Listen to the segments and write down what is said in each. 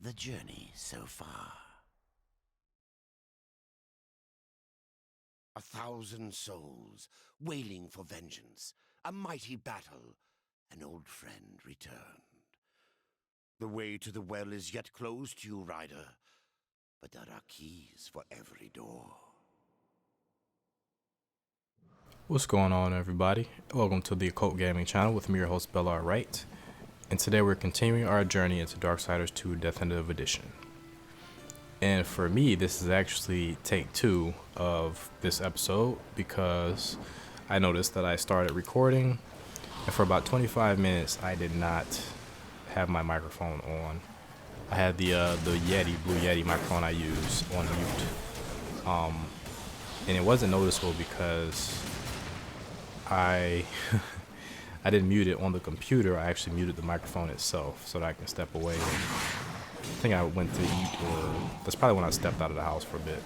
the journey so far. 1,000 souls wailing for vengeance, a mighty battle, an old friend returned. The way to the well is yet closed to you, rider, but there are keys for every door. What's going on, everybody? Welcome to the Occult Gaming channel with me, your host, Bellar Wright. And today we're continuing our journey into Darksiders II Deathinitive Edition. And for me, this is actually take 2 of this episode because I noticed that I started recording and for about 25 minutes I did not have my microphone on. I had the Yeti, Blue Yeti microphone I use on mute. And it wasn't noticeable because I didn't mute it on the computer. I actually muted the microphone itself so that I can step away. And I think I went to eat, or that's probably when I stepped out of the house for a bit.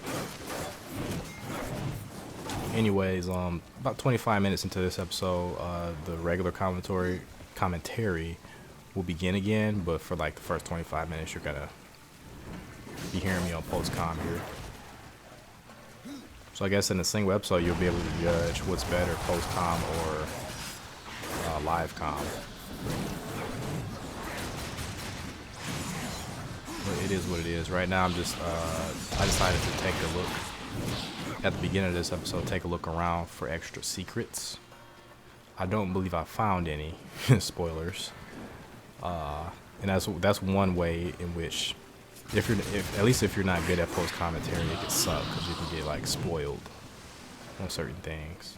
Anyways, about 25 minutes into this episode, the regular commentary will begin again, but for like the first 25 minutes, you're gonna be hearing me on post-com here. So I guess in a single episode, you'll be able to judge what's better, post-com or live com. But it is what it is. Right now, I'm just, I decided to take a look, at the beginning of this episode, take a look around for extra secrets. I don't believe I found any spoilers. And that's one way in which, at least if you're not good at post commentary, it can suck because you can get like spoiled on certain things.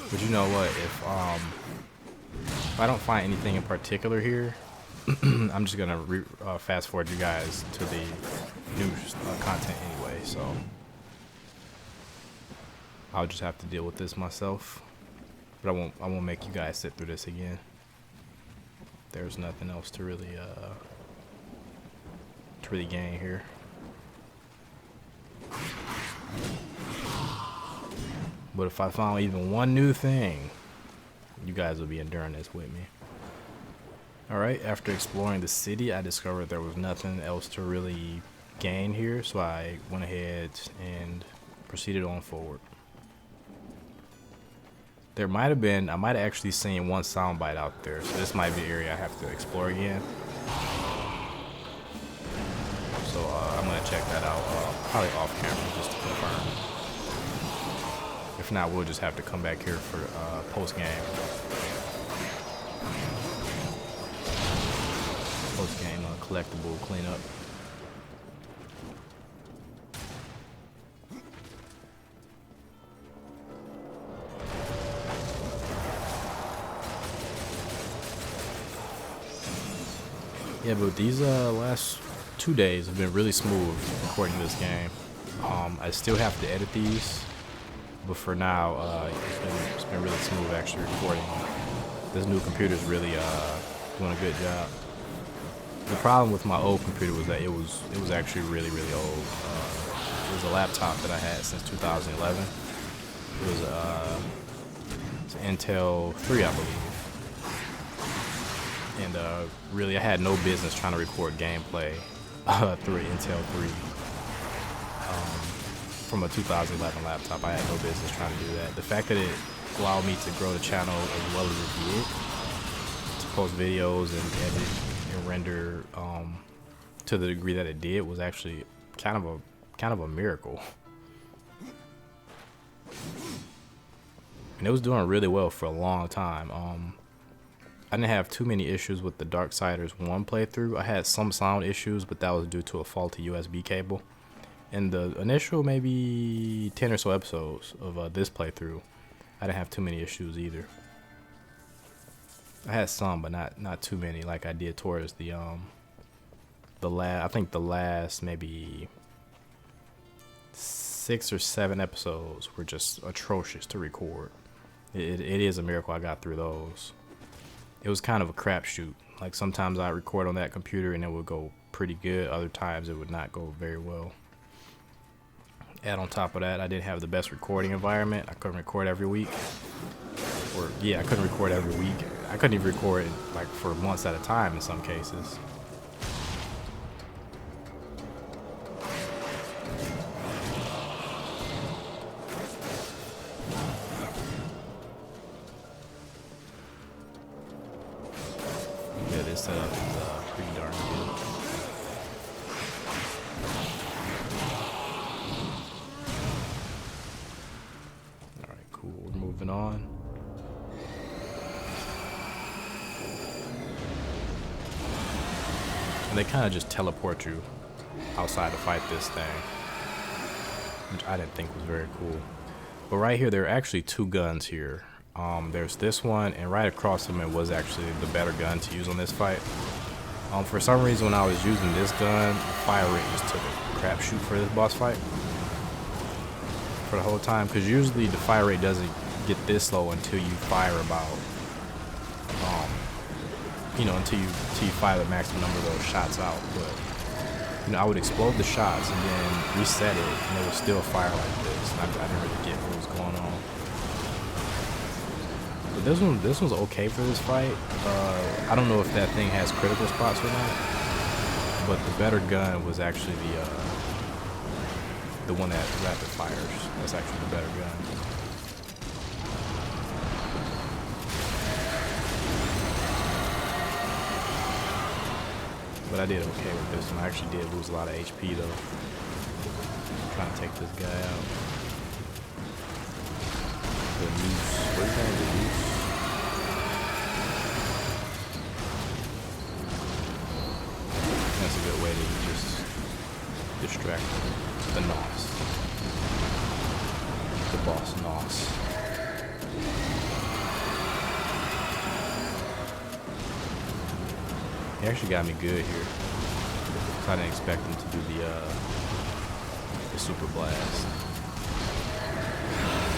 But you know what? If I don't find anything in particular here, I'm just gonna fast forward you guys to the new content anyway. So I'll just have to deal with this myself. But I won't make you guys sit through this again. There's nothing else to really gain here. But if I found even one new thing, you guys will be enduring this with me. Alright, after exploring the city, I discovered there was nothing else to really gain here, so I went ahead and proceeded on forward. I might have actually seen one soundbite out there, so this might be an area I have to explore again. So I'm going to check that out, probably off camera just to confirm. If not, we'll just have to come back here for post-game. Post-game collectible cleanup. Yeah, but these last 2 days have been really smooth recording this game. I still have to edit these. But for now, it's been really smooth actually recording. This new computer's really doing a good job. The problem with my old computer was that it was actually really old. It was a laptop that I had since 2011. It was it's an Intel 3, I believe. And really, I had no business trying to record gameplay through an Intel 3. From a 2011 laptop, I had no business trying to do that. The fact that it allowed me to grow the channel as well as it did, to post videos and edit and render to the degree that it did, was actually kind of a miracle. And it was doing really well for a long time. I didn't have too many issues with the Darksiders 1 playthrough. I had some sound issues, but that was due to a faulty USB cable. In the initial maybe 10 or so episodes of this playthrough, I didn't have too many issues either. I had some, but not too many like I did towards the I think the last maybe 6 or 7 episodes were just atrocious to record. It is a miracle I got through those. It was kind of a crapshoot. Like sometimes I record on that computer and it would go pretty good. Other times it would not go very well. And on top of that, I didn't have the best recording environment. I couldn't record every week. Or yeah, I couldn't record every week. I couldn't even record like for months at a time in some cases. Yeah, this setup is pretty darn good. Alright, cool. We're moving on. And they kind of just teleport you outside to fight this thing, which I didn't think was very cool. But right here, there are actually two guns here. There's this one, and right across from it was actually the better gun to use on this fight. For some reason, when I was using this gun, the fire rate just took a crapshoot for this boss fight for the whole time, because usually the fire rate doesn't get this low until you fire about, until you fire the maximum number of those shots out. But I would explode the shots and then reset it, and it would still fire like this. And I didn't really get what was going on. But this one's okay for this fight. I don't know if that thing has critical spots or not, but the better gun was actually the one that rapid fires. That's actually the better gun. But I did okay with this one. I actually did lose a lot of HP though. I'm trying to take this guy out. The noose. What is that? The noose? That's a good way to just distract the Nos. The boss Nos. He actually got me good here. I didn't expect him to do the super blast.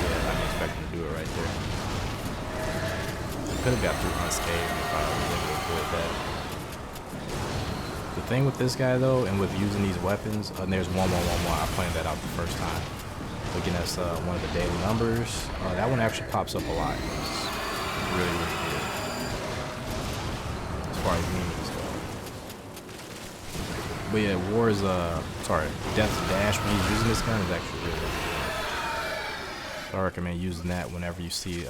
Yeah, I didn't expect him to do it right there. Could have got through unscathed if I was able to avoid that. The thing with this guy though, and with using these weapons, and there's 1111. I planned that out the first time. Looking at one of the daily numbers, that one actually pops up a lot. It's really, really good as far as meanings go. But yeah, Death's Dash when he's using this gun is actually really, really good. So I recommend using that whenever you see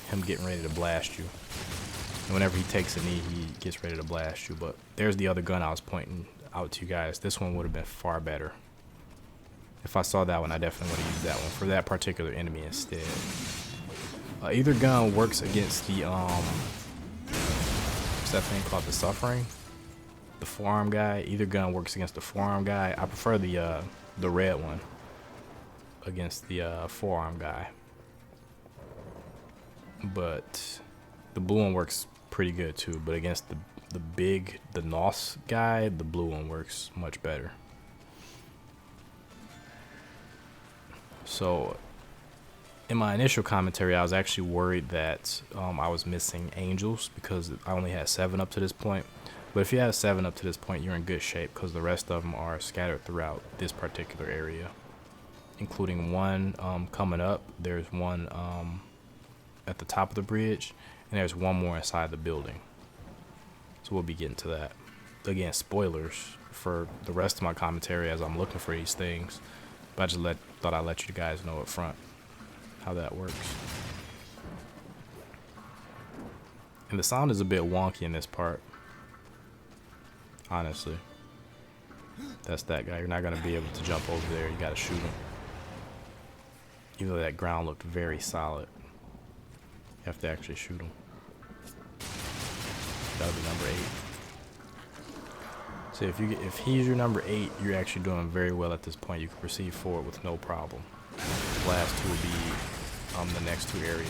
him getting ready to blast you. And whenever he takes a knee, he gets ready to blast you. But there's the other gun I was pointing out to you guys. This one would have been far better. If I saw that one, I definitely would have used that one for that particular enemy instead. Either gun works against the what's that thing called, the Suffering? The forearm guy. Either gun works against the forearm guy. I prefer the red one against the forearm guy. But the blue one works pretty good too. But against the Nos guy, the blue one works much better. So in my initial commentary, I was actually worried that I was missing angels because I only had 7 up to this point. But if you have 7 up to this point, you're in good shape because the rest of them are scattered throughout this particular area, including one coming up. There's one at the top of the bridge, and there's one more inside the building. So we'll be getting to that. Again, spoilers for the rest of my commentary as I'm looking for these things. But I just thought I'd let you guys know up front how that works. And the sound is a bit wonky in this part. Honestly. That's that guy. You're not going to be able to jump over there. You got to shoot him. Even though that ground looked very solid. You have to actually shoot him. That'll be number 8. So if he's your number 8, you're actually doing very well at this point. You can proceed forward with no problem. The last 2 will be the next 2 areas.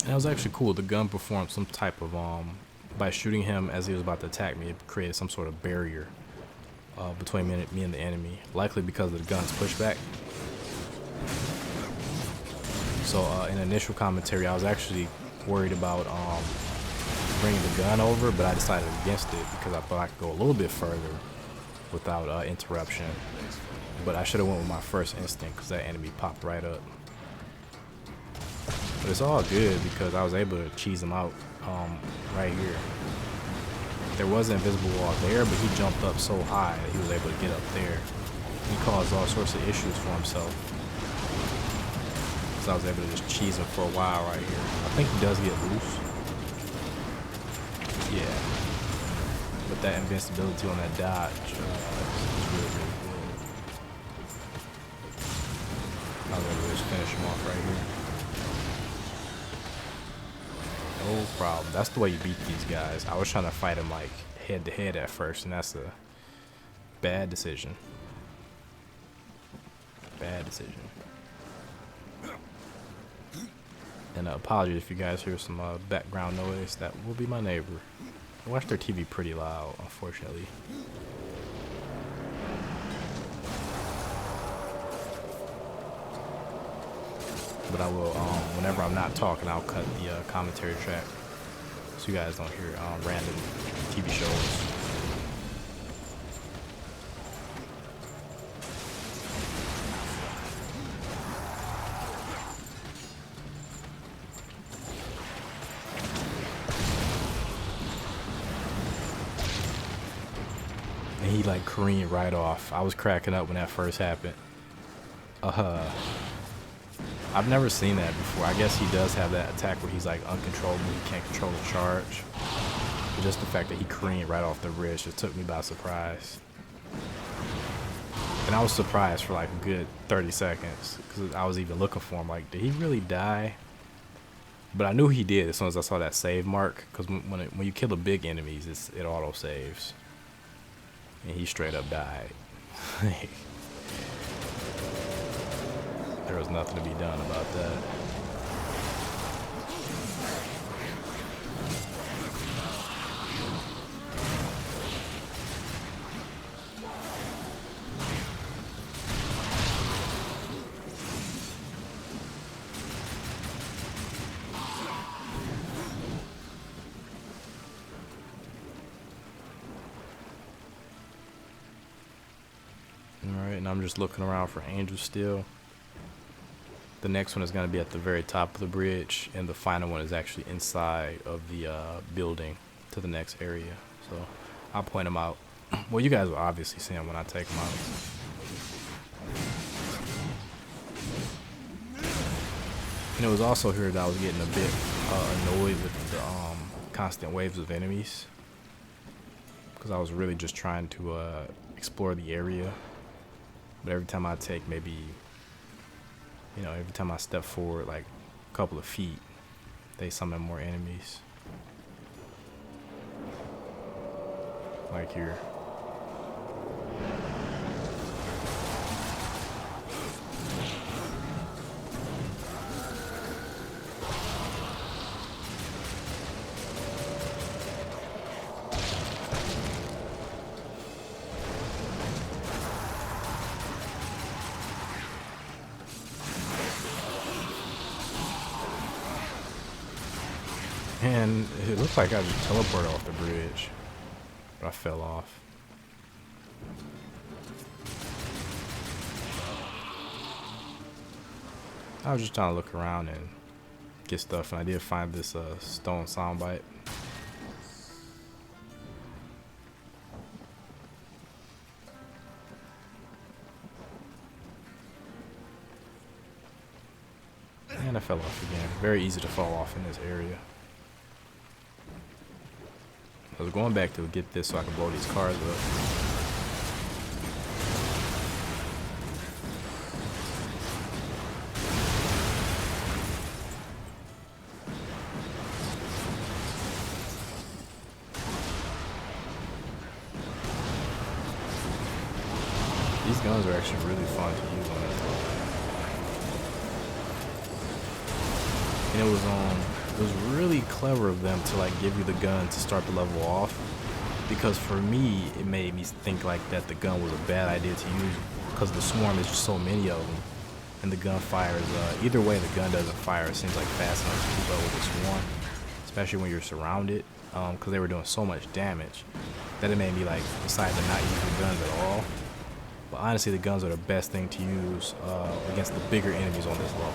And that was actually cool. The gun performed some type of by shooting him as he was about to attack me, it created some sort of barrier between me and the enemy, likely because of the gun's pushback. So in initial commentary, I was actually worried about bringing the gun over, but I decided against it because I thought I could go a little bit further without interruption. But I should have went with my first instinct because that enemy popped right up. But it's all good because I was able to cheese him out right here. There was an invisible wall there, but he jumped up so high that he was able to get up there. He caused all sorts of issues for himself. So I was able to just cheese him for a while right here. I think he does get loose. Yeah. But that invincibility on that dodge is really, really good. I was able to just finish him off right here. No problem. That's the way you beat these guys. I was trying to fight him like head to head at first, and that's a bad decision. Bad decision. And apologies if you guys hear some background noise. That will be my neighbor. I watch their TV pretty loud, unfortunately. But I will, whenever I'm not talking, I'll cut the commentary track so you guys don't hear random TV shows. And he like careened right off. I was cracking up when that first happened. I've never seen that before. I guess he does have that attack where he's like uncontrollable. He can't control the charge. But just the fact that he careened right off the ridge just took me by surprise. And I was surprised for like a good 30 seconds because I was even looking for him. Like, did he really die? But I knew he did as soon as I saw that save mark. Because when you kill the big enemies, it auto saves. And he straight up died. There was nothing to be done about that. Alright, and I'm just looking around for angels still. The next one is going to be at the very top of the bridge, and the final one is actually inside of the building to the next area. So I'll point them out. Well, you guys will obviously see them when I take them out. And it was also here that I was getting a bit annoyed with the constant waves of enemies, because I was really just trying to explore the area. But every time I take maybe, you know, every time I step forward like a couple of feet, they summon more enemies. Like here. And it looks like I just teleported off the bridge, but I fell off. I was just trying to look around and get stuff, and I did find this stone soundbite. And I fell off again. Very easy to fall off in this area. I was going back to get this so I can blow these cars up. These guns are actually really fun to use on that. And it was really clever of them to like give you the gun to start the level off, because for me it made me think like that the gun was a bad idea to use because the swarm is just so many of them. and the gunfire is either way the gun doesn't fire. It seems like fast enough to keep up with the swarm, especially when you're surrounded, because they were doing so much damage that it made me like decide to not use the guns at all. But honestly, the guns are the best thing to use against the bigger enemies on this level,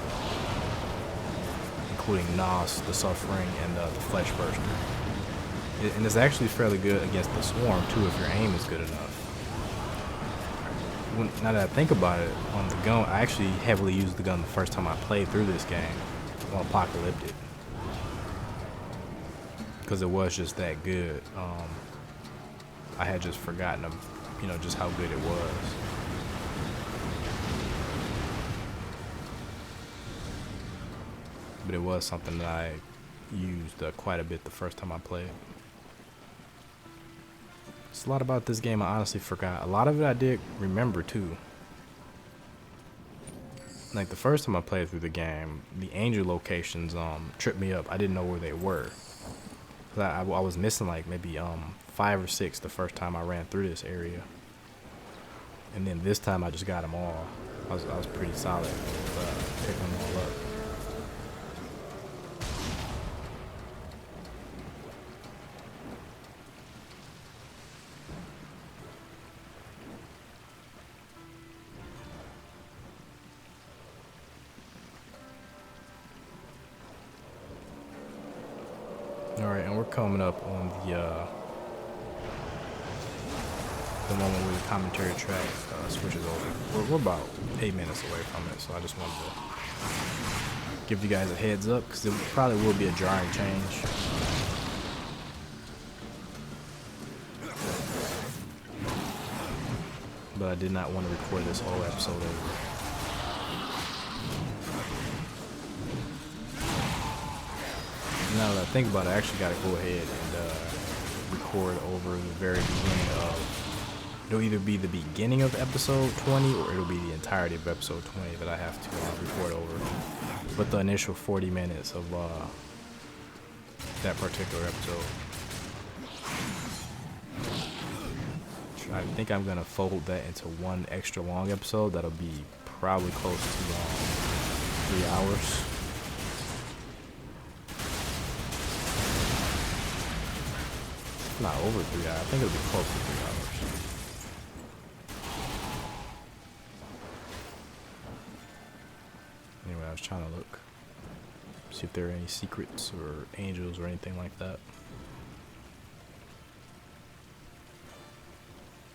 including Nos, the Suffering, and the Flesh Burster. And it's actually fairly good against the Swarm too if your aim is good enough. Now that I think about it, on the gun, I actually heavily used the gun the first time I played through this game on Apocalyptic, because it was just that good. I had just forgotten, just how good it was. But it was something that I used quite a bit the first time I played. It's a lot about this game I honestly forgot. A lot of it I did remember too. Like the first time I played through the game, the angel locations tripped me up. I didn't know where they were. I was missing like maybe 5 or 6 the first time I ran through this area. And then this time I just got them all. I was pretty solid picking them all up. Alright, and we're coming up on the moment where the commentary track switches over. We're about 8 minutes away from it, so I just wanted to give you guys a heads up, because it probably will be a jarring change. But I did not want to record this whole episode over. Now that I think about it, I actually got to go ahead and record over the very beginning of, it'll either be the beginning of episode 20 or it'll be the entirety of episode 20 that I have to record over. But the initial 40 minutes of that particular episode. I think I'm going to fold that into one extra long episode that'll be probably close to 3 hours. Not over 3 hours. I think it'll be close to 3 hours. Anyway, I was trying to look, see if there are any secrets or angels or anything like that.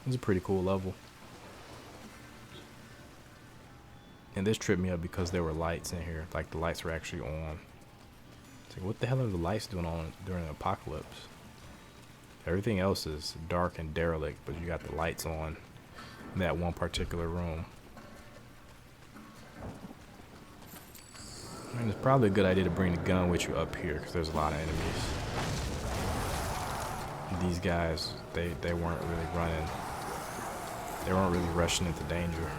It's a pretty cool level. And this tripped me up because there were lights in here. Like the lights were actually on. It's like, what the hell are the lights doing on during the apocalypse? Everything else is dark and derelict, but you got the lights on in that one particular room. I mean, it's probably a good idea to bring the gun with you up here, because there's a lot of enemies. These guys, they weren't really running. They weren't really rushing into danger.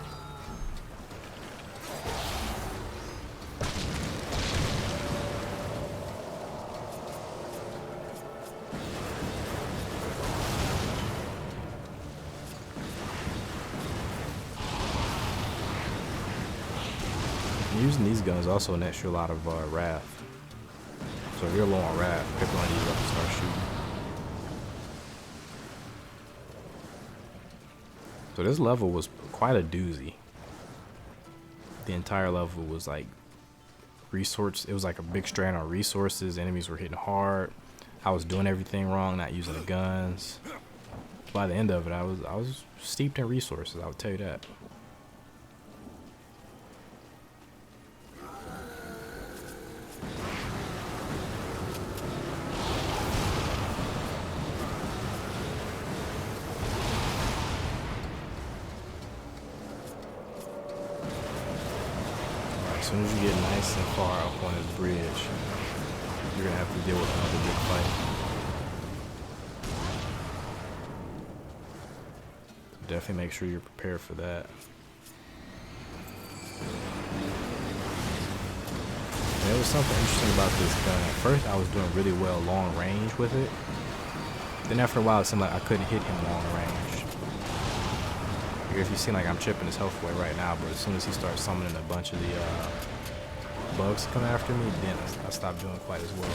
Using these guns also nets you a lot of wrath. So if you're low on wrath, pick one of these up and start shooting. So this level was quite a doozy. The entire level was like resource. It was like a big strain on resources. Enemies were hitting hard. I was doing everything wrong, not using the guns. By the end of it, I was steeped in resources. I would tell you that. As soon as you get nice and far up on this bridge, you're gonna have to deal with another big fight. So definitely make sure you're prepared for that. And there was something interesting about this gun. At first I was doing really well long range with it. Then after a while it seemed like I couldn't hit him long range. If you see, like, I'm chipping his health away right now, but as soon as he starts summoning a bunch of the bugs to come after me, then I stop doing quite as well.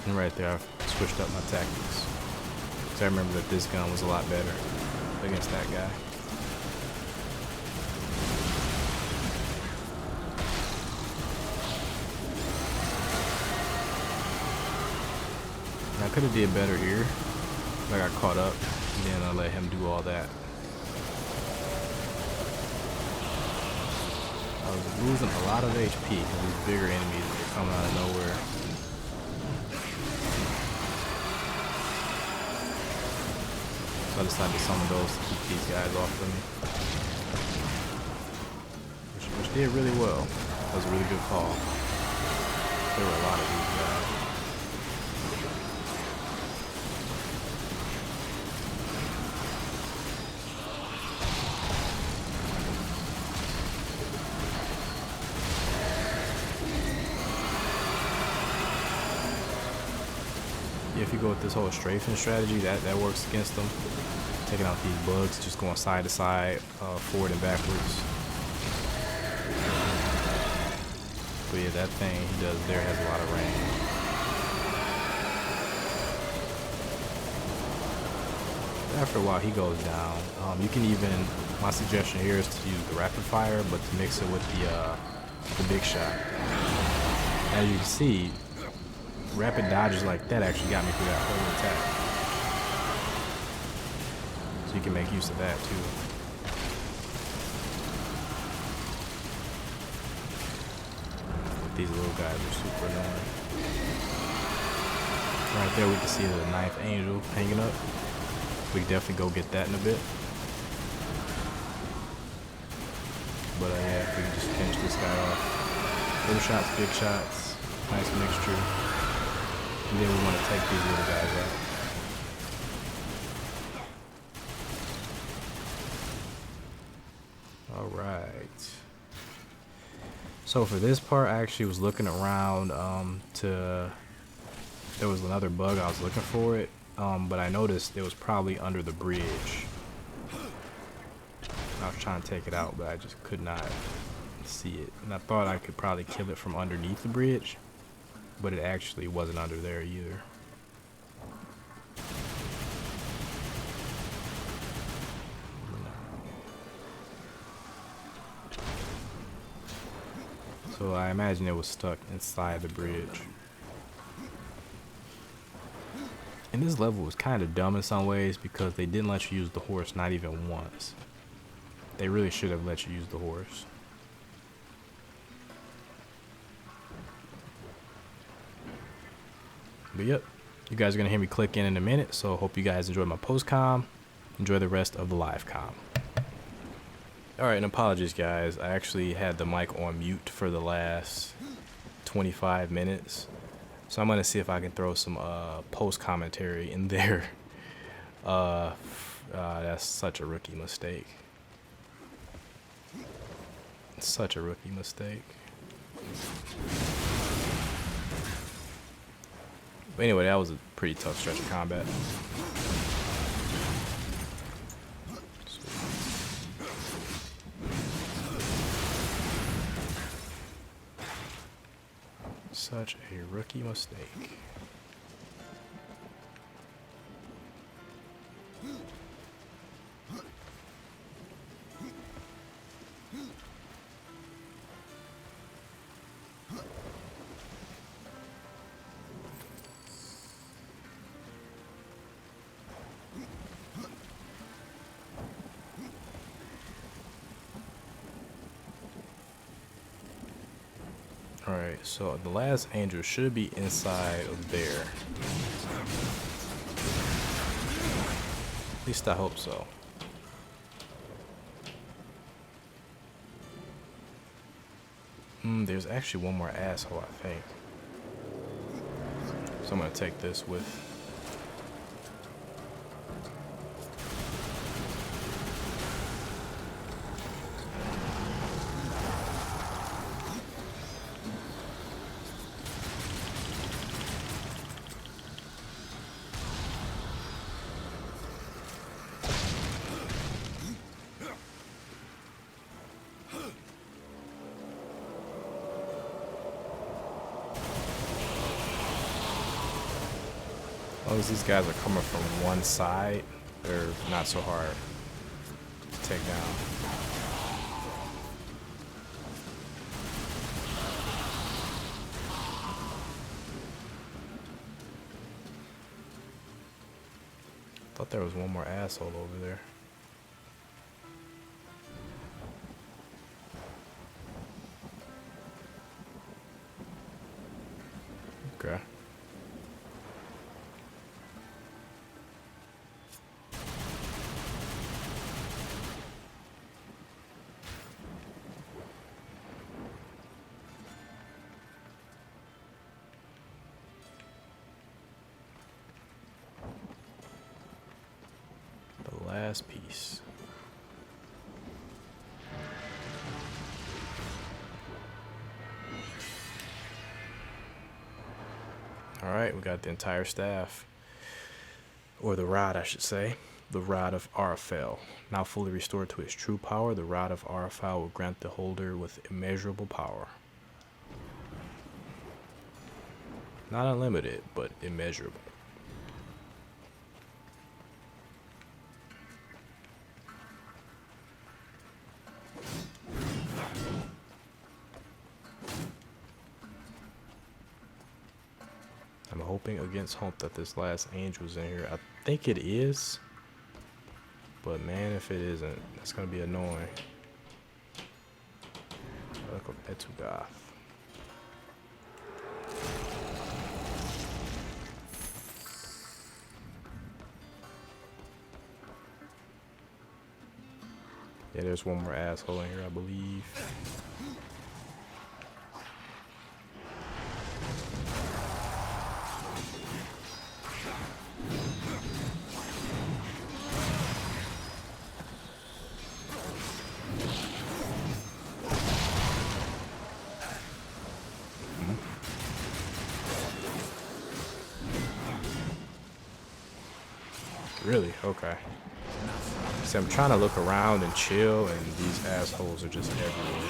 And right there, I've switched up my tactics. So I remember that this gun was a lot better against that guy. And I could have did better here. I got caught up, and then I let him do all that. I was losing a lot of HP because these bigger enemies were coming out of nowhere. So I decided to summon those to keep these guys off of me. Which did really well. That was a really good call. There were a lot of these guys. Yeah, if you go with this whole strafing strategy, that works against them. Taking out these bugs, just going side to side, forward and backwards. But yeah, that thing he does there has a lot of range. After a while, he goes down. You can even, my suggestion here is to use the rapid fire, but to mix it with the big shot. As you can see, rapid dodges like that actually got me through that whole attack. So you can make use of that too. These little guys are super annoying. Right there we can see the 9th angel hanging up. We can definitely go get that in a bit. But yeah, if we can just finish this guy off. Little shots, big shots, nice mixture. And then we want to take these little guys out. Alright. So for this part, I actually was looking around there was another bug I was looking for it, but I noticed it was probably under the bridge. I was trying to take it out, but I just could not see it. And I thought I could probably kill it from underneath the bridge, but it actually wasn't under there either. So I imagine it was stuck inside the bridge. And this level was kind of dumb in some ways because they didn't let you use the horse, not even once. They really should have let you use the horse. But yep, you guys are going to hear me click in a minute, so hope you guys enjoy my post-com. Enjoy the rest of the live-com. Alright, and apologies guys, I actually had the mic on mute for the last 25 minutes. So I'm going to see if I can throw some post-commentary in there. That's such a rookie mistake. Such a rookie mistake. But anyway, that was a pretty tough stretch of combat. Such a rookie mistake. Alright, so the last angel should be inside of there. At least I hope so. There's actually one more asshole, I think. So I'm gonna take this with. As long as these guys are coming from one side, they're not so hard to take down. Thought there was one more asshole over there. Okay. The last piece. Alright, we got the entire staff. Or the rod, I should say. The Rod of Arafel. Now fully restored to its true power, the Rod of Arafel will grant the holder with immeasurable power. Not unlimited, but immeasurable. I'm hoping against hope that this last angel's in here. I think it is. But man, if it isn't, that's gonna be annoying. Look at Etugath. Yeah, there's one more asshole in here, I believe. Really? Okay. See, I'm trying to look around and chill, and these assholes are just everywhere.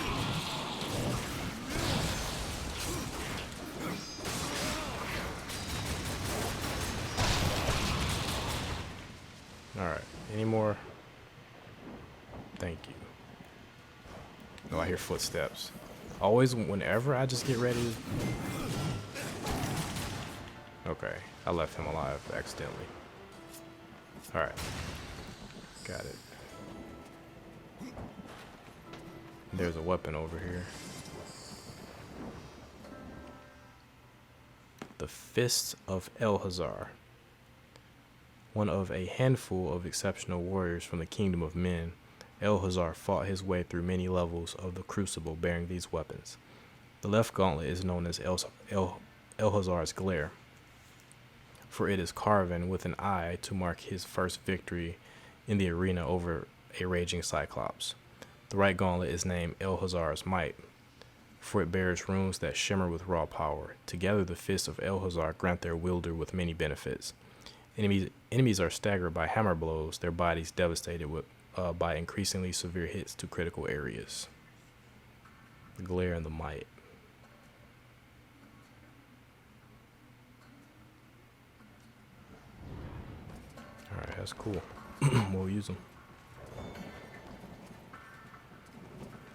Alright. Any more? Thank you. Oh, I hear footsteps. Always, whenever I just get ready. Okay. I left him alive accidentally. Alright. Got it. There's a weapon over here. The Fist of Elhazar. One of a handful of exceptional warriors from the Kingdom of Men, Elhazar fought his way through many levels of the Crucible bearing these weapons. The left gauntlet is known as Elhazar's Glare, for it is carven with an eye to mark his first victory in the arena over a raging Cyclops. The right gauntlet is named Elhazar's Might, for it bears runes that shimmer with raw power. Together, the Fists of Elhazar grant their wielder with many benefits. Enemies are staggered by hammer blows, their bodies devastated by increasingly severe hits to critical areas. The Glare and the Might. Alright, that's cool. We'll use them.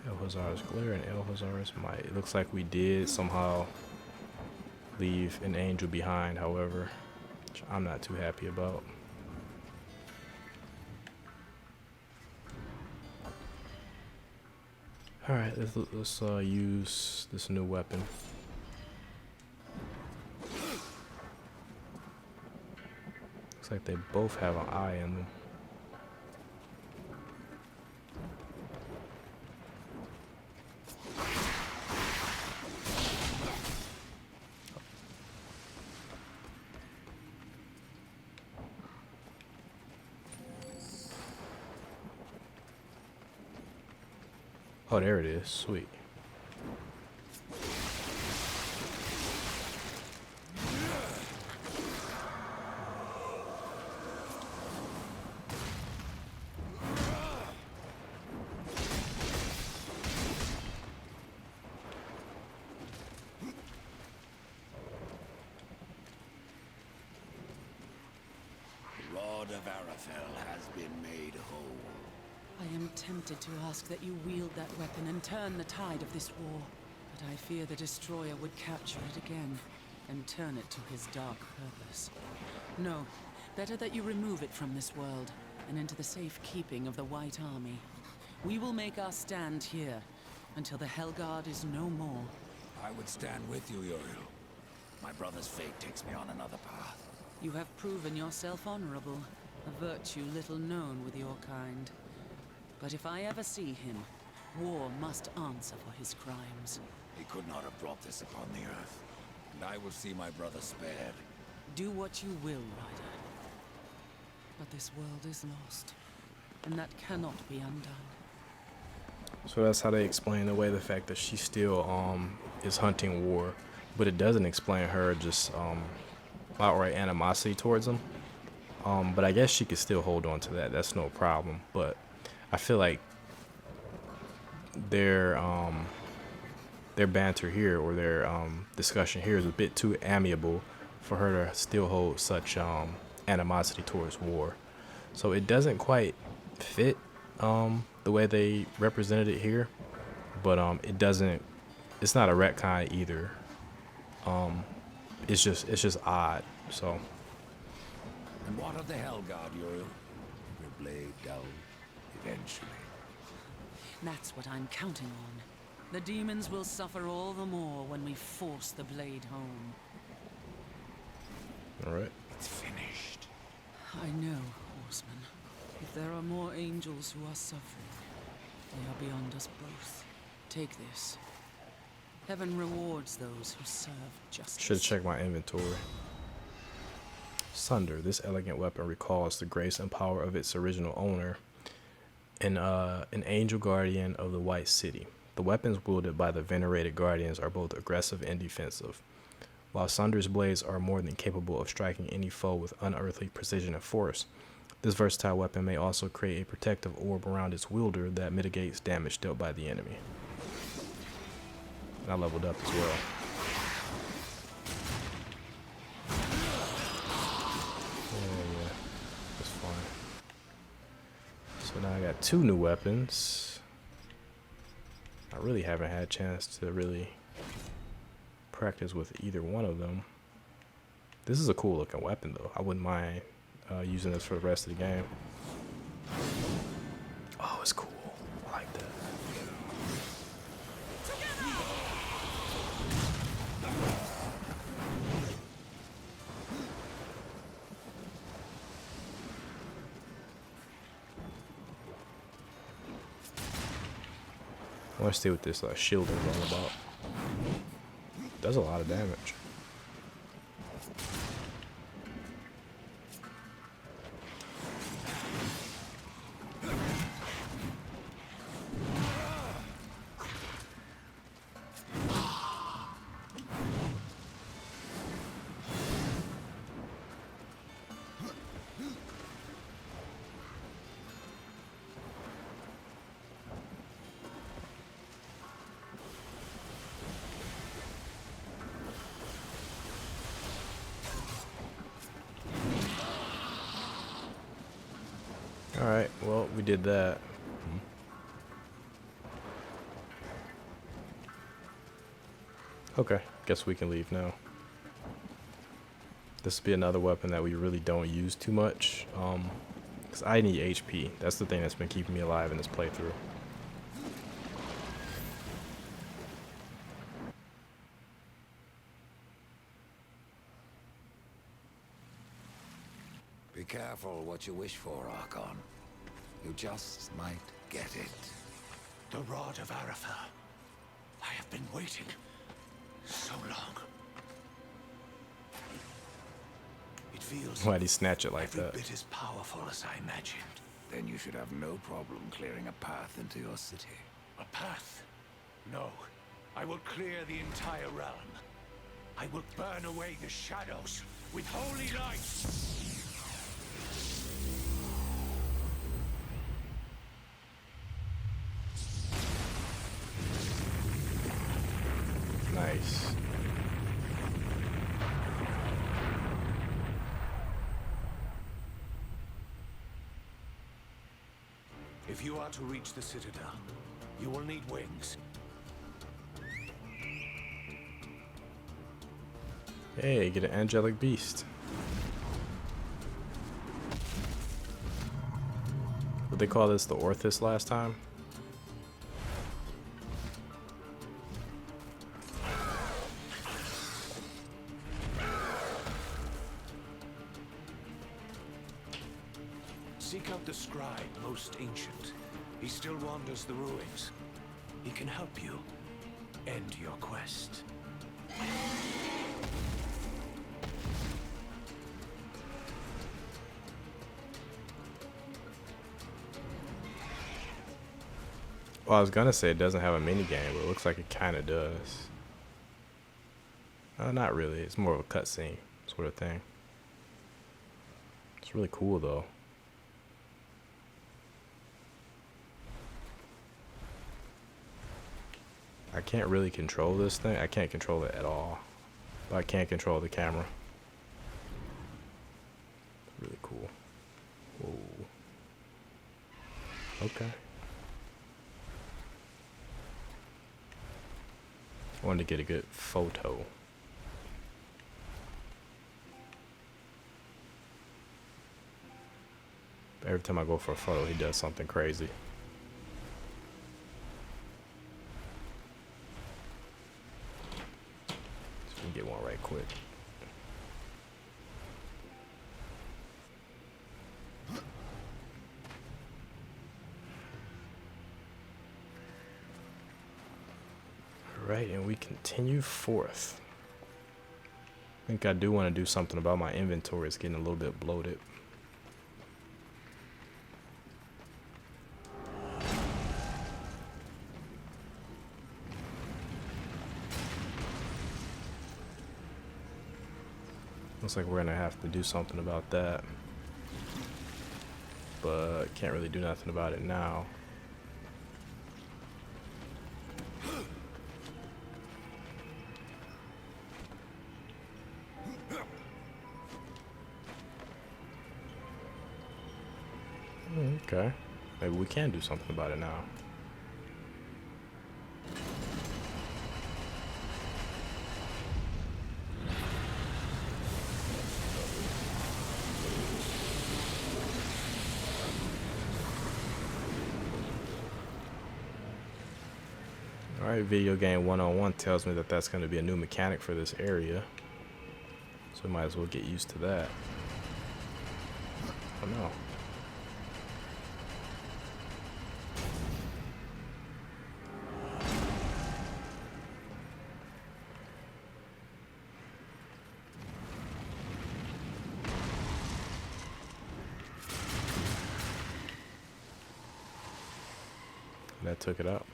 Elhazar's Glare and Elhazar's Might. It looks like we did somehow leave an angel behind, however, which I'm not too happy about. Alright, let's use this new weapon. Looks like they both have an eye in them. Oh, there it is. Sweet. rod of Arafel has been made whole. I am tempted to ask that you wield that weapon and turn the tide of this war. But I fear the Destroyer would capture it again and turn it to his dark purpose. No, better that you remove it from this world and into the safe keeping of the White Army. We will make our stand here until the Helguard is no more. I would stand with you, Uriel. My brother's fate takes me on another path. You have proven yourself honorable, a virtue little known with your kind. But if I ever see him, war must answer for his crimes. He could not have brought this upon the Earth, and I will see my brother spared. Do what you will, Ryder. But this world is lost, and that cannot be undone. So that's how they explain away the fact that she still is hunting war, but it doesn't explain her just outright animosity towards him. But I guess she could still hold on to that. That's no problem. But I feel like their banter here, or their discussion here, is a bit too amiable for her to still hold such animosity towards war. So it doesn't quite fit the way they represented it here, but it's not a retcon either. It's just odd. So And what of the Helguard, Uriel? Your blade dull eventually. That's what I'm counting on. The demons will suffer all the more when we force the blade home. all right. It's finished. I know, horseman. If there are more angels who are suffering, they are beyond us both. Take this. Heaven rewards those who serve justice. Should check my inventory. Sunder. This elegant weapon recalls the grace and power of its original owner, an angel guardian of the White City. The weapons wielded by the venerated guardians are both aggressive and defensive. While Sunder's blades are more than capable of striking any foe with unearthly precision and force, this versatile weapon may also create a protective orb around its wielder that mitigates damage dealt by the enemy. And I leveled up as well. Yeah, that's fine. So now I got 2 new weapons. I really haven't had a chance to really practice with either one of them. This is a cool looking weapon though. I wouldn't mind using this for the rest of the game. Oh, it's cool. I like that. I want to see what this shielding is all about. Does a lot of damage. Alright, well, we did that. Okay, guess we can leave now. This will be another weapon that we really don't use too much. Because I need HP. That's the thing that's been keeping me alive in this playthrough. Be careful what you wish for, Archon. You just might get it. The rod of Arafel. I have been waiting so long. It feels Why'd he snatch it like every that? bit as powerful as I imagined. Then you should have no problem clearing a path into your city. A path? No. I will clear the entire realm. I will burn away the shadows with holy light. Nice. If you are to reach the Citadel, you will need wings. Hey, get an angelic beast. What they call this, the Orthus last time? Seek out the scribe, most ancient. He still wanders the ruins. He can help you end your quest. Well, I was gonna say it doesn't have a mini game, but it looks like it kind of does. Not really. It's more of a cutscene sort of thing. It's really cool though. I can't really control this thing. I can't control it at all, but I can control the camera. Really cool. Whoa. Okay. I wanted to get a good photo. Every time I go for a photo, he does something crazy. So we can get one right quick. Right, and we continue forth. I think I do want to do something about my inventory. It's getting a little bit bloated. Looks like we're gonna have to do something about that, but can't really do nothing about it now. Okay, maybe we can do something about it now. Alright, video game 101 tells me that that's going to be a new mechanic for this area. So we might as well get used to that. Oh no. That took it out.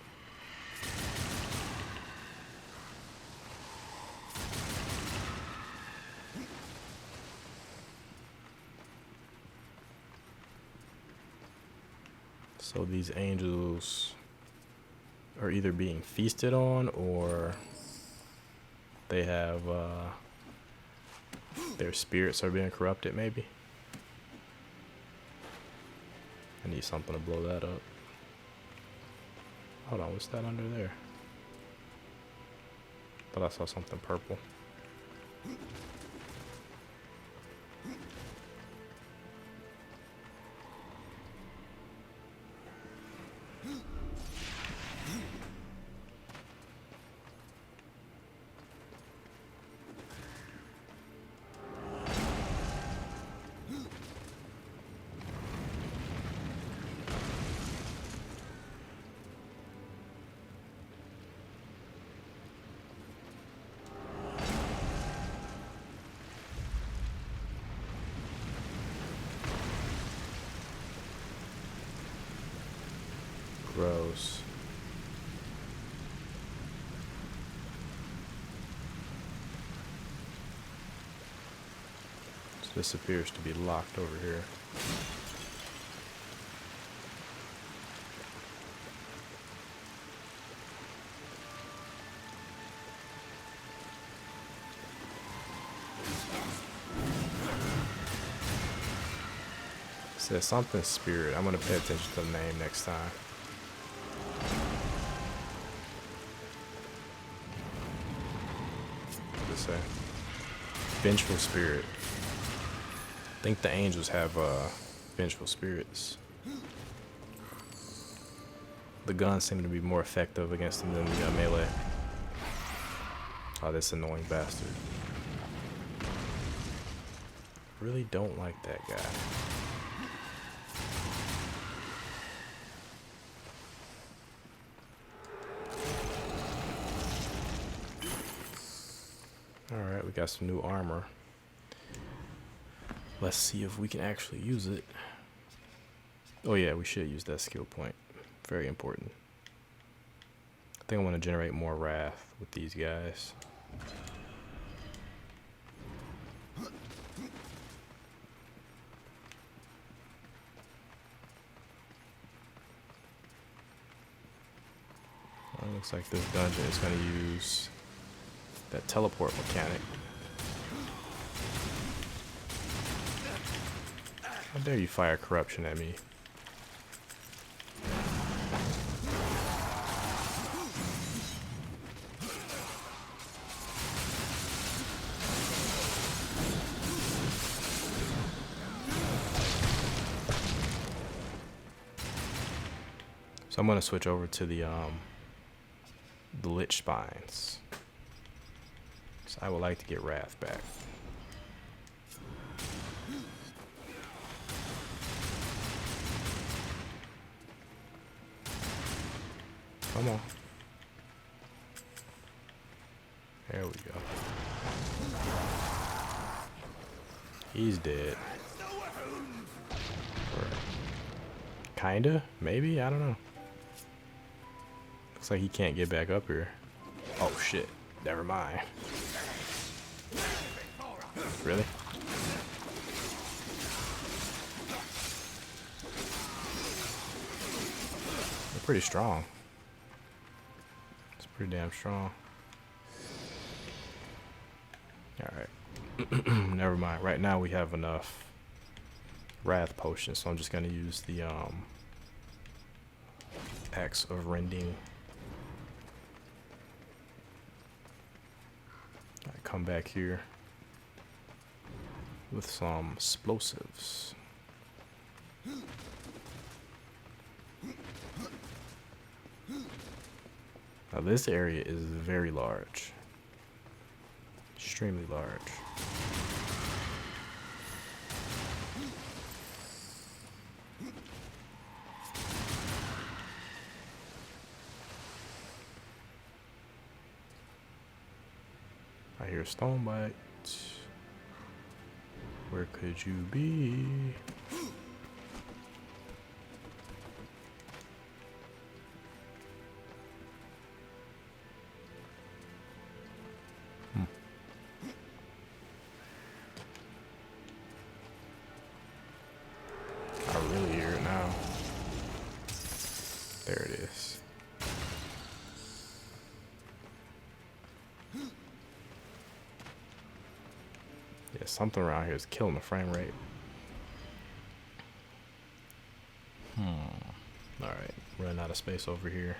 So these angels are either being feasted on or they have their spirits are being corrupted maybe. I need something to blow that up. Hold on, what's that under there? Thought I saw something purple. Gross. So this appears to be locked over here. Says something spirit. I'm gonna pay attention to the name next time. What does it say? Vengeful spirit. I think the angels have vengeful spirits. The guns seem to be more effective against them than the melee. Oh, this annoying bastard. Really don't like that guy. Alright, we got some new armor. Let's see if we can actually use it. Oh yeah, we should use that skill point. Very important. I think I want to generate more wrath with these guys. Well, it looks like this dungeon is going to use that teleport mechanic. How dare you fire corruption at me? So I'm gonna switch over to the Lich Spines. So I would like to get Wrath back. Come on. There we go. He's dead. Or kinda? Maybe? I don't know. Looks like he can't get back up here. Oh shit. Never mind. Really? They're pretty strong. It's pretty damn strong. Alright. Never mind. Right now we have enough Wrath potions, so I'm just gonna use the Axe of Rending. Come back here with some explosives. Now this area is very large, extremely large. I hear Stonebite. Where could you be? I really hear it now. There it is. Yeah, something around here is killing the frame rate. Alright, running out of space over here.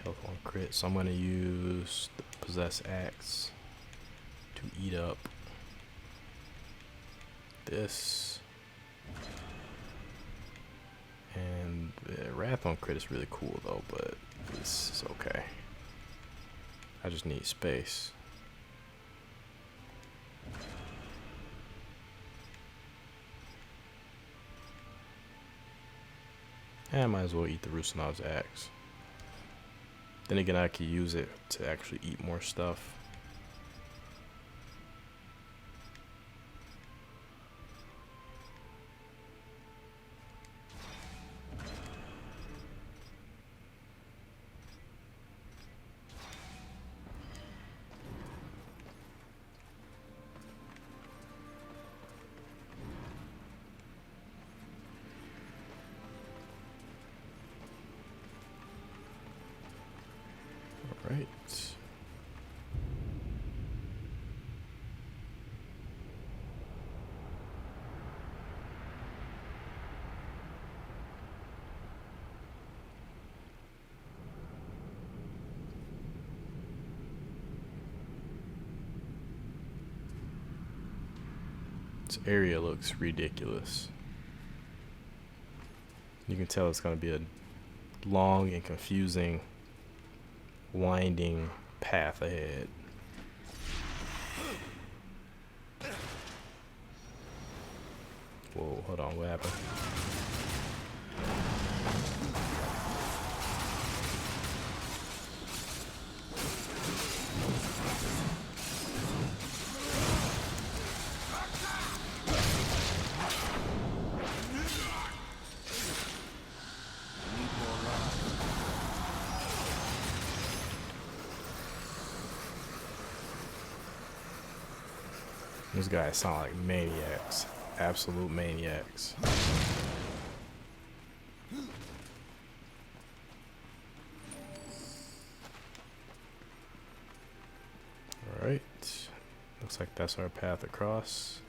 Health on crit, so I'm going to use the Possess Axe to eat up this. And the Wrath on crit is really cool though, but this is okay. I just need space. I might as well eat the Rusinov's axe. Then again, I could use it to actually eat more stuff. Right. This area looks ridiculous. You can tell it's going to be a long and confusing, winding path ahead. Whoa, hold on, what happened? These guys sound like maniacs. Absolute maniacs. Alright. Looks like that's our path across.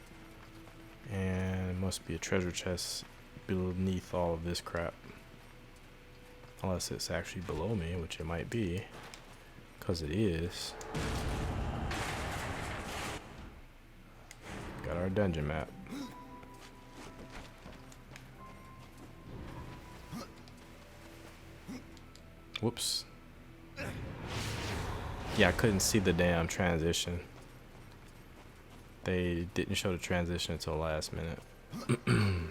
And it must be a treasure chest beneath all of this crap. Unless it's actually below me, which it might be. Because it is. Got our dungeon map. Whoops. Yeah, I couldn't see the damn transition. They didn't show the transition until last minute. I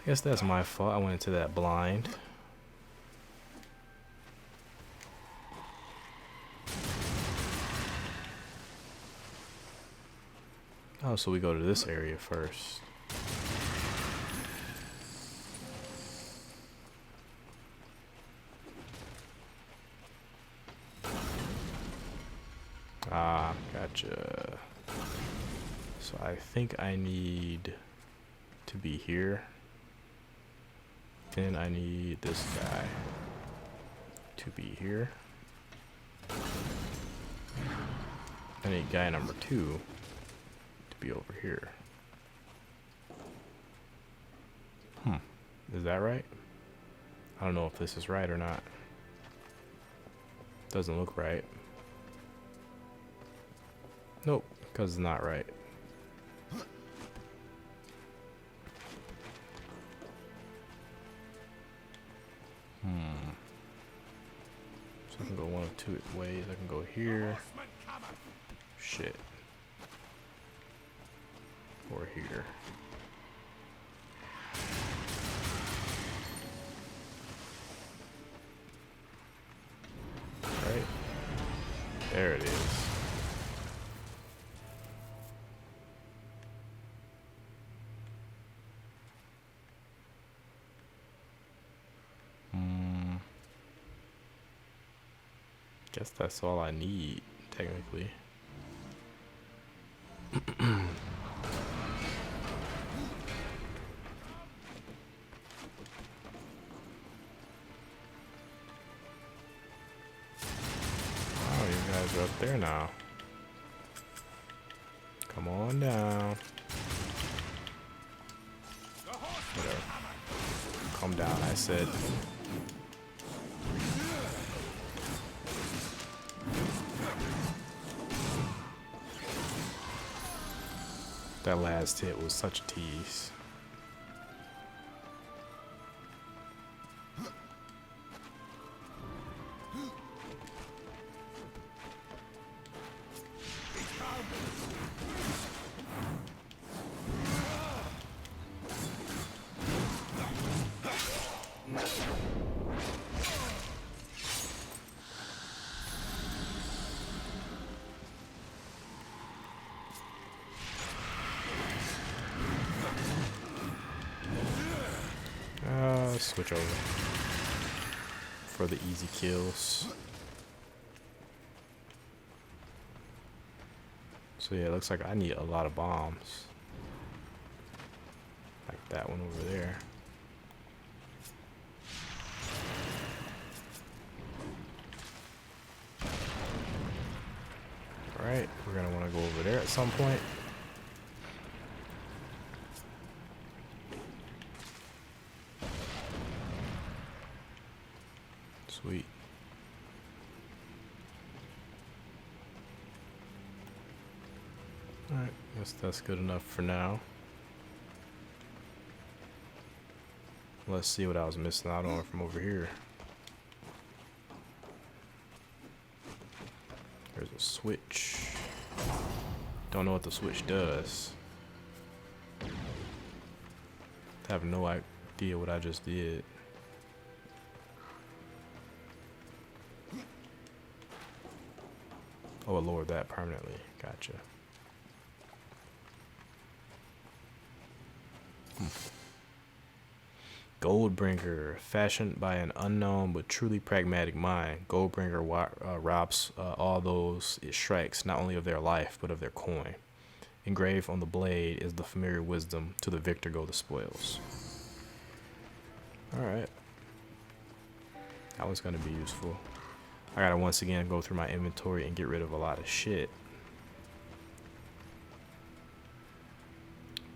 guess that's my fault. I went into that blind. Oh, so we go to this area first. Ah, gotcha. So I think I need to be here. Then I need this guy to be here. I need guy number 2 to be over here. Is that right? I don't know if this is right or not. Doesn't look right. Nope, because it's not right. So I can go one of two ways. I can go here. Shit. Or here. Right. There it is. Guess that's all I need, technically. Oh, you guys are up there now. Come on down. Whatever. Calm down, I said. That last hit was such a tease. Switch over for the easy kills. So yeah, it looks like I need a lot of bombs. Like that one over there. Alright, we're gonna want to go over there at some point. Sweet. Alright, Guess that's good enough for now. Let's see what I was missing out on from over here. There's a switch. Don't know what the switch does. I have no idea what I just did. Oh, it lowered that permanently. Gotcha. Goldbringer, fashioned by an unknown but truly pragmatic mind, Goldbringer robs all those it strikes not only of their life but of their coin. Engraved on the blade is the familiar wisdom, to the victor go the spoils. Alright. That one's going to be useful. I gotta once again go through my inventory and get rid of a lot of shit.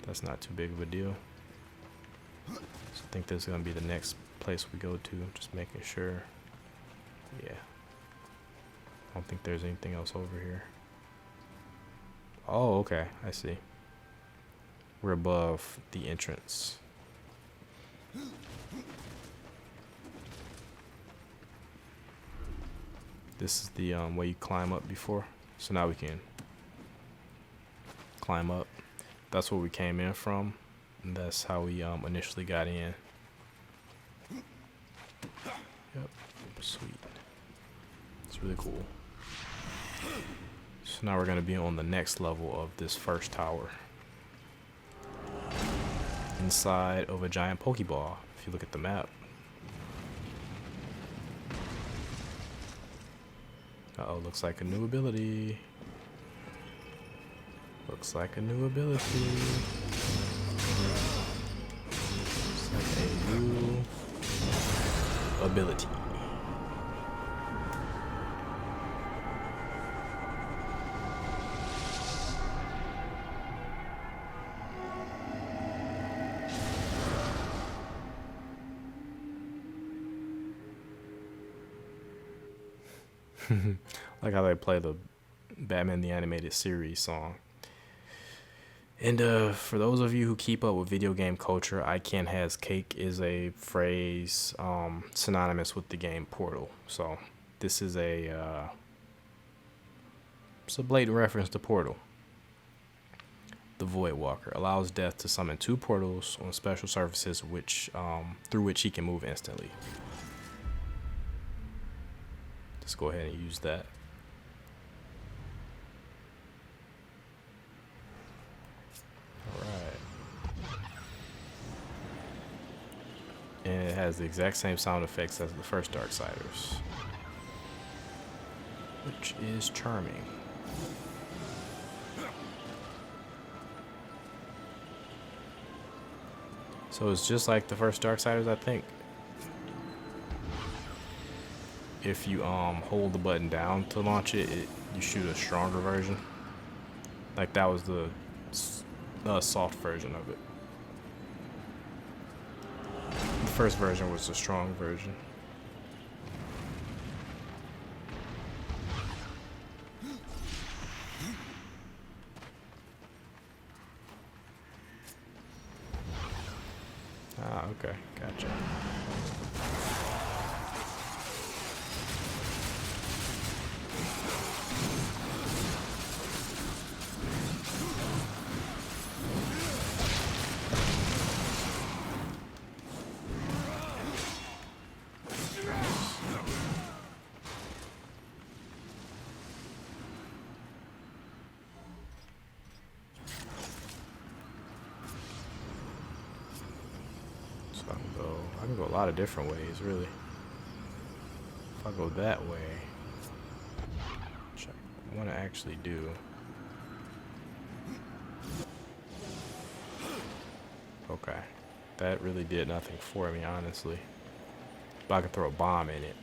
That's not too big of a deal. So I think this is gonna be the next place we go to. Just making sure. Yeah. I don't think there's anything else over here. Oh, okay. I see. We're above the entrance. This is the way you climb up before. So now we can climb up. That's where we came in from. And that's how we initially got in. Yep. Sweet. It's really cool. So now we're going to be on the next level of this first tower. Inside of a giant Pokeball, if you look at the map. Uh-oh, looks like a new ability. Looks like a new ability. Looks like a new ability. Like how they play the Batman the Animated Series song. And for those of you who keep up with video game culture, I Can Has Cake is a phrase synonymous with the game Portal. So this is it's a blatant reference to Portal. The Voidwalker allows Death to summon 2 portals on special surfaces through which he can move instantly. Let's go ahead and use that. Alright. And it has the exact same sound effects as the first Darksiders, which is charming. So it's just like the first Darksiders, I think. If you hold the button down to launch it, you shoot a stronger version. Like that was the soft version of it. The first version was the strong version. Ah, okay, gotcha. I can go a lot of different ways, really. If I go that way, which I want to actually do. Okay, that really did nothing for me, honestly. But I can throw a bomb in it,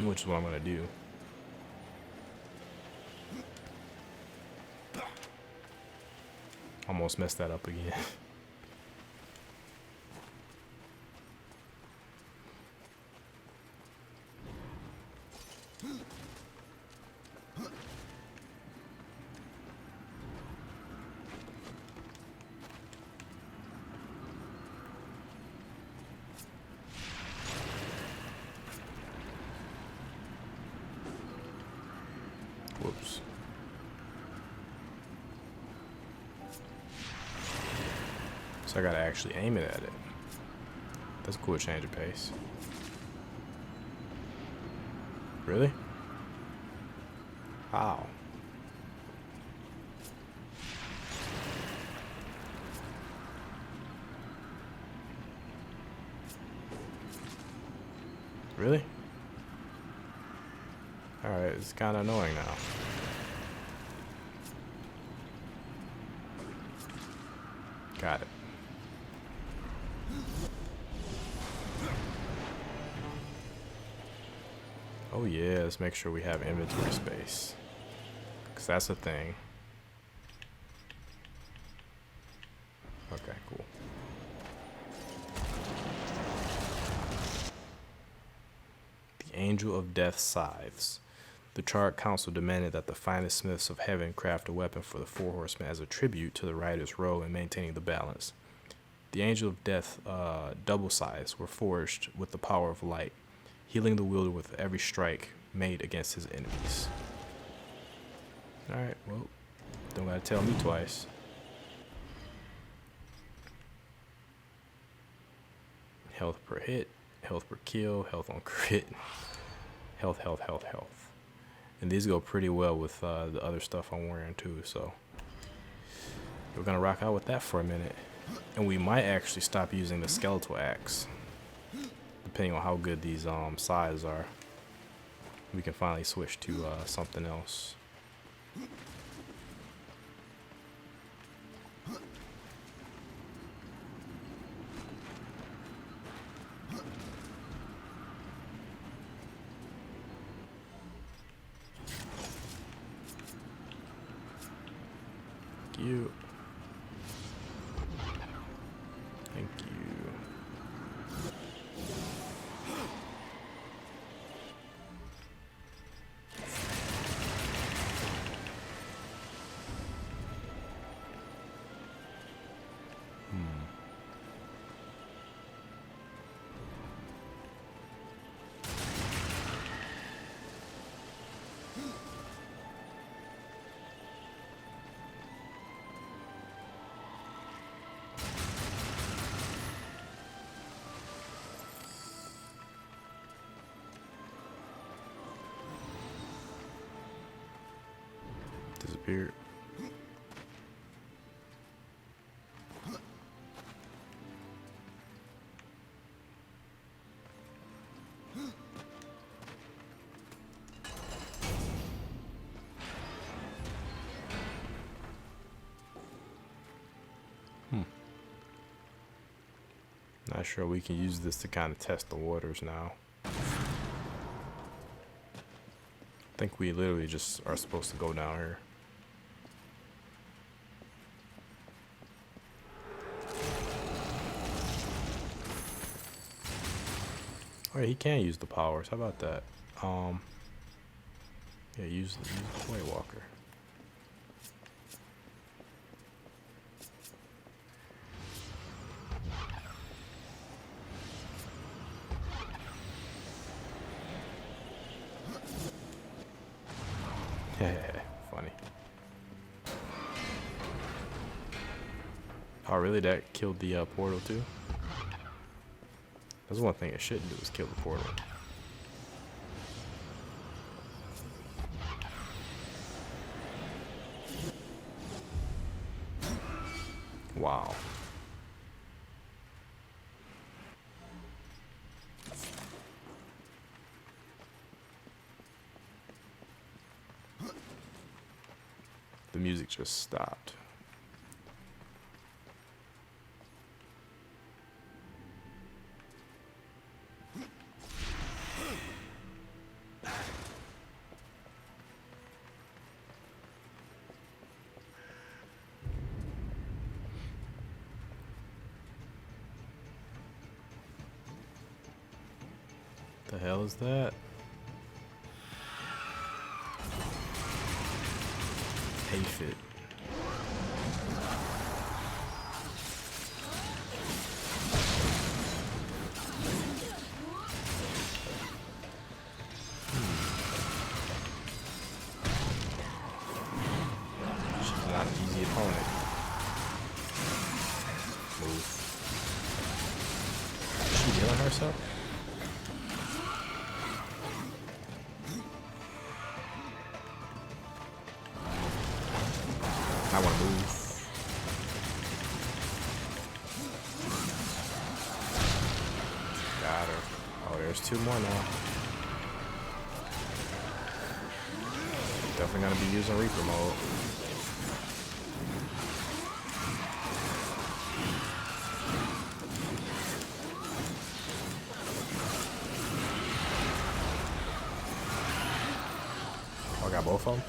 which is what I'm gonna do. Almost messed that up again. So I gotta actually aim it at it. That's a cool change of pace. Really? How? Really? Alright, it's kind of annoying now. Got it. Oh yeah, let's make sure we have inventory space. Because that's a thing. Okay, cool. The Angel of Death Scythes. The Charred Council demanded that the finest smiths of heaven craft a weapon for the Four Horsemen as a tribute to the rider's role in maintaining the balance. The Angel of Death double scythes were forged with the power of light, healing the wielder with every strike made against his enemies. Alright, well, don't gotta tell me twice. Health per hit, health per kill, health on crit, health. And these go pretty well with the other stuff I'm wearing too, so we're gonna rock out with that for a minute. And we might actually stop using the skeletal axe, depending on how good these scythes are. We can finally switch to something else. Thank you. Thank you. Disappeared. Not sure we can use this to kind of test the waters now. I think we literally just are supposed to go down here. Oh yeah, he can use the powers. How about that? Yeah, use the White Walker. Funny. Oh, really? That killed the portal too? That's one thing it shouldn't do, is kill the portal. Wow. The music just stopped. The hell is that? Aphid. She's not an easy opponent. Move. Is she healing herself? I want to move. Got her. Oh, there's 2 more now. Definitely gonna be using Reaper mode. Oh, I got both of them?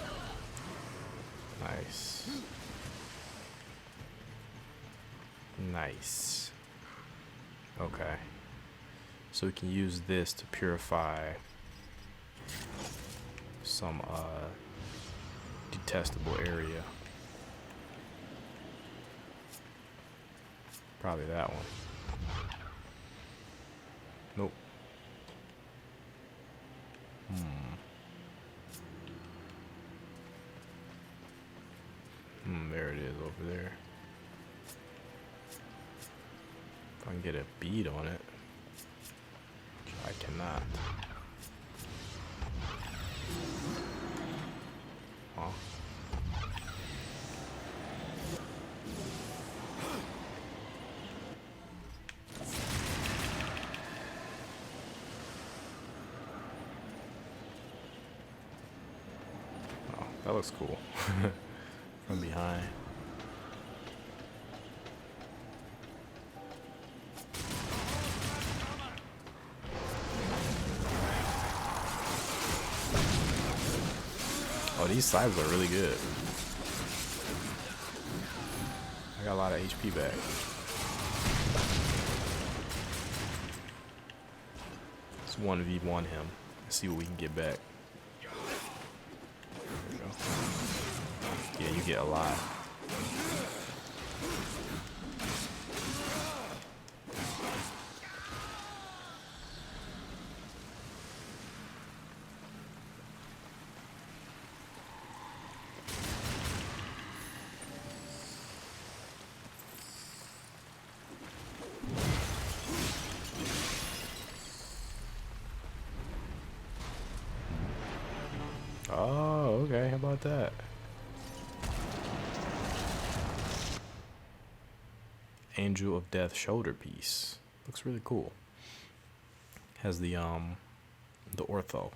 Nice. Nice. Okay. So we can use this to purify some detestable area. Probably that one. Nope. There it is over there. If I can get a bead on it. I cannot. Huh? Oh, that looks cool. From behind. Oh, these slimes are really good. I got a lot of HP back. Let's 1v1 him. Let's see what we can get back. There we go. Yeah, you get a lot. Oh, okay. How about that? Angel of Death shoulder piece. Looks really cool. Has the ortho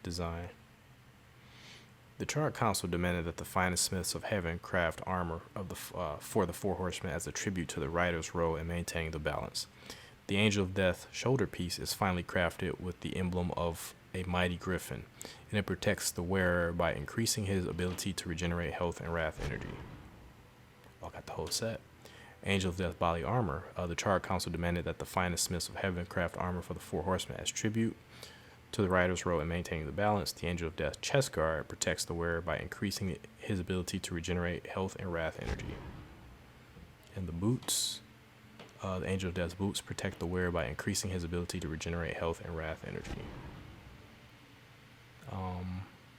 design. The Chart Council demanded that the finest smiths of heaven craft armor of the for the 4 horsemen as a tribute to the rider's role in maintaining the balance. The Angel of Death shoulder piece is finally crafted with the emblem of a mighty griffin, and it protects the wearer by increasing his ability to regenerate health and wrath energy. Oh, I got the whole set. Angel of Death body armor. The Chart Council demanded that the finest smiths of heaven craft armor for the 4 horsemen as tribute to the rider's role in maintaining the balance. The Angel of Death chest guard protects the wearer by increasing his ability to regenerate health and wrath energy. And the boots. The Angel of Death's boots protect the wearer by increasing his ability to regenerate health and wrath energy.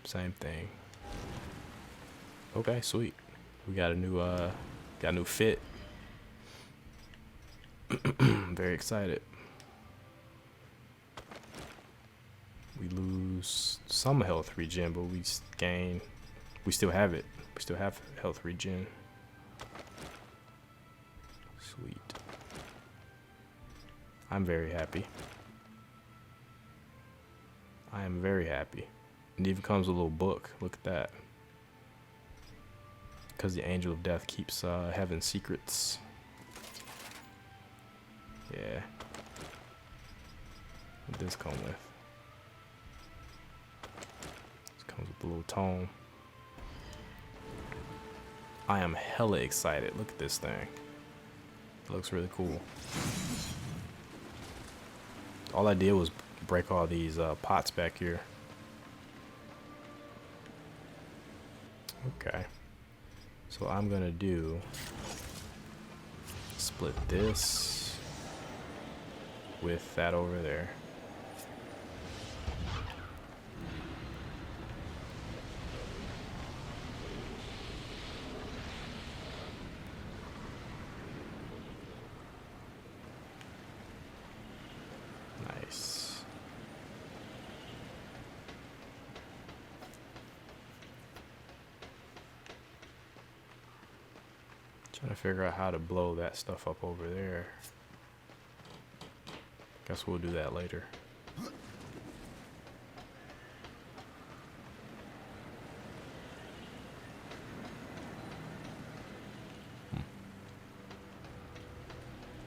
Same thing. Okay, sweet. We got a new fit. Very excited. We lose some health regen, but we gain. We still have it. We still have health regen. Sweet. I'm very happy. I am very happy. And even comes with a little book. Look at that. Because the Angel of Death keeps having secrets. Yeah. What does this come with? This comes with a little tome. I am hella excited. Look at this thing. It looks really cool. All I did was break all these pots back here. Okay. So I'm gonna do split this with that over there. Trying to figure out how to blow that stuff up over there. Guess we'll do that later.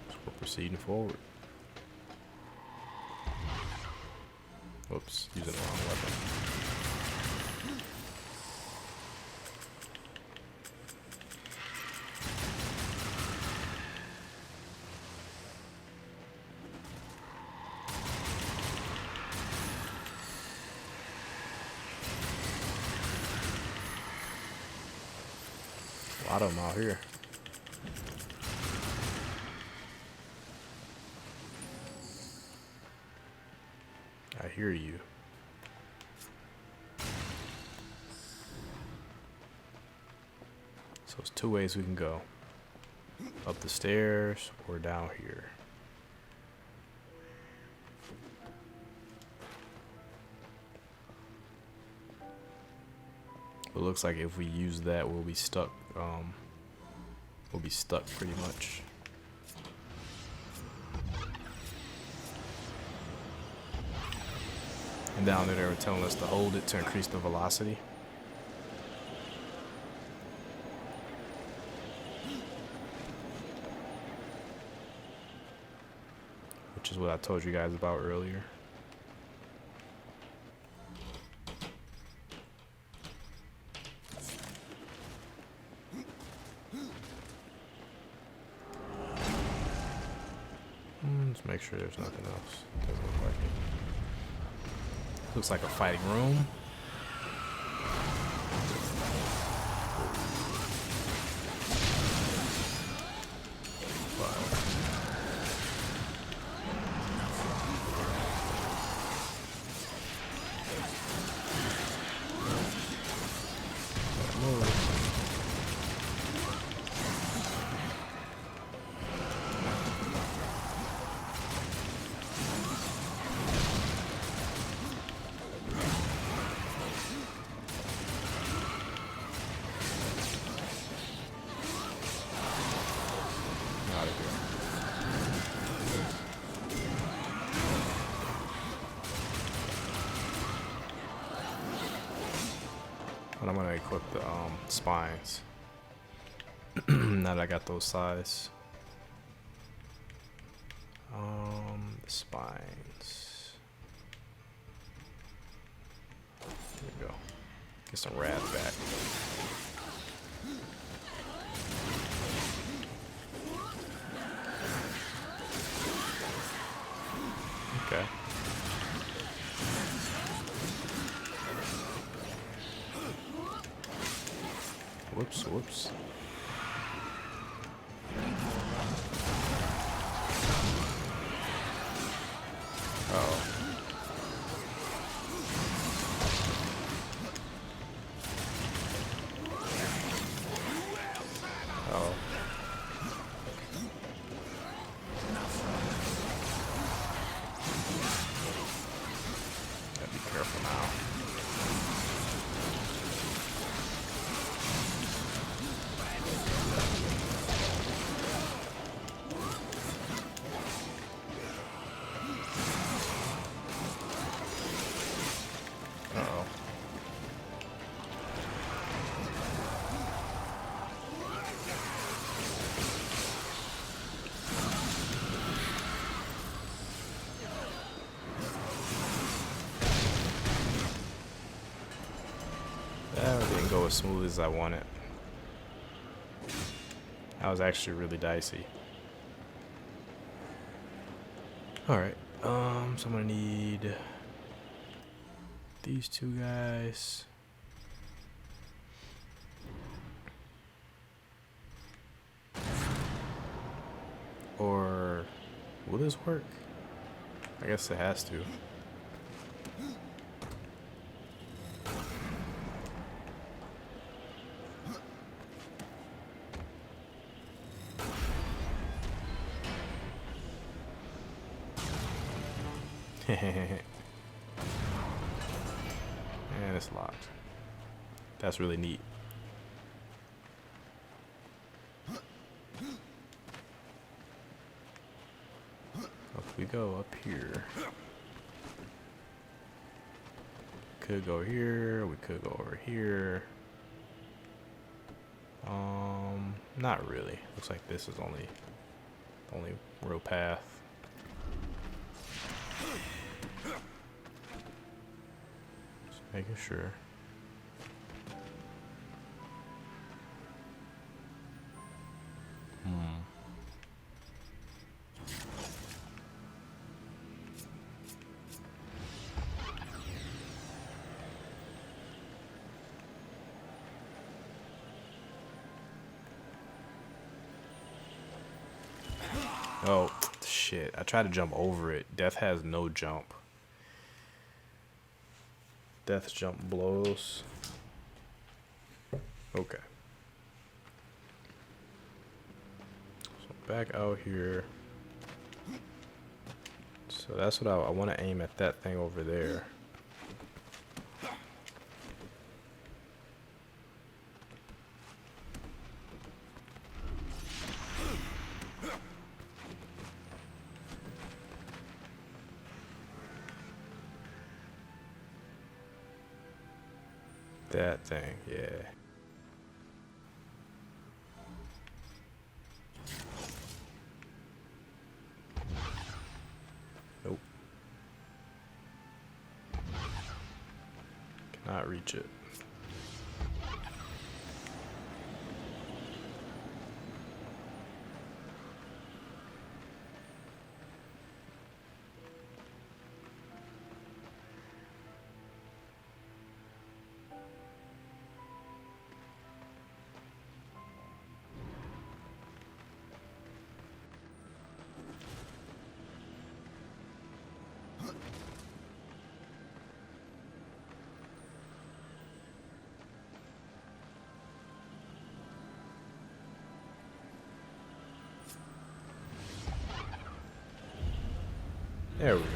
So we're proceeding forward. Whoops, using the wrong weapon. A lot of them out here. I hear you. So there's two ways we can go. Up the stairs or down here. It looks like if we use that, we'll be stuck. We'll be stuck pretty much. And down there, they were telling us to hold it to increase the velocity. Which is what I told you guys about earlier. Let's make sure there's nothing else. Doesn't look like it. Looks like a fighting room. And I'm gonna equip the spines. Now that I got those size. The spines. There we go. Get some rad back. Okay. Whoops, whoops. Uh-oh. Uh-oh. Gotta be careful now. That didn't go as smooth as I wanted. That was actually really dicey. Alright, so I'm gonna need these two guys. Or will this work? I guess it has to. And it's locked. That's really neat. if we go up here, could go here, we could go over here. Not really. Looks like this is the only real path. Just making sure. Oh, shit. I tried to jump over it. Death has no jump. Death's jump blows. Okay. So back out here. So that's what I want to aim at, that thing over there. That thing, yeah. Nope. Cannot reach it. There we go.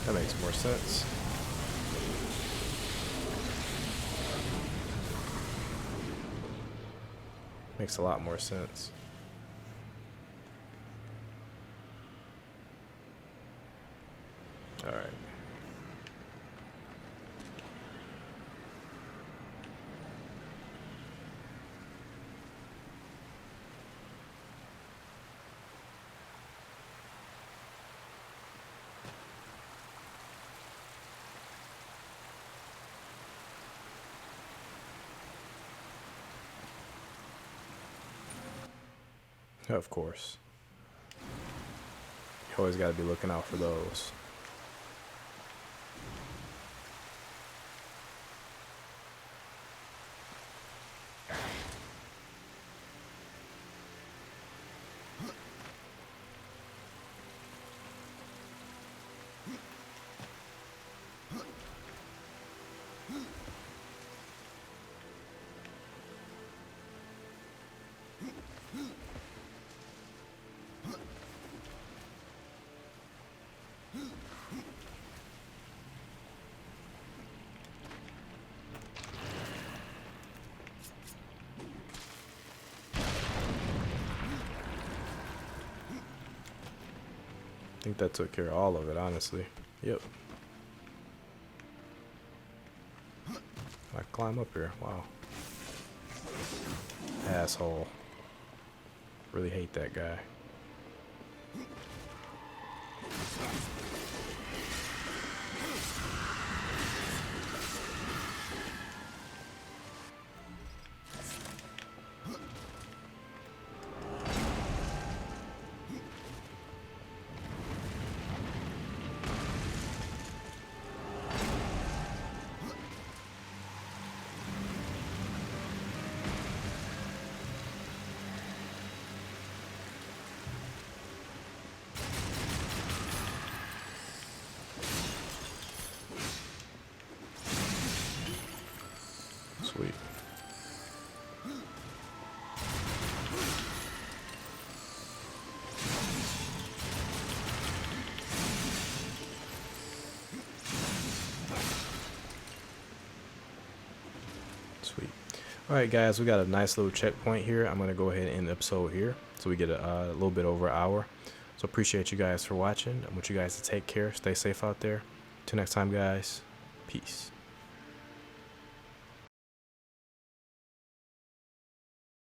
That makes more sense. Makes a lot more sense. All right. Of course. You always got to be looking out for those. I think that took care of all of it, honestly. Yep. I climb up here. Wow. Asshole. Really hate that guy. Sweet. Sweet. All right, guys, we got a nice little checkpoint here. I'm going to go ahead and end the episode here so we get a little bit over an hour. So So appreciate you guys for watching. I want you guys to take care, stay safe out there. Till next time, guys. Peace.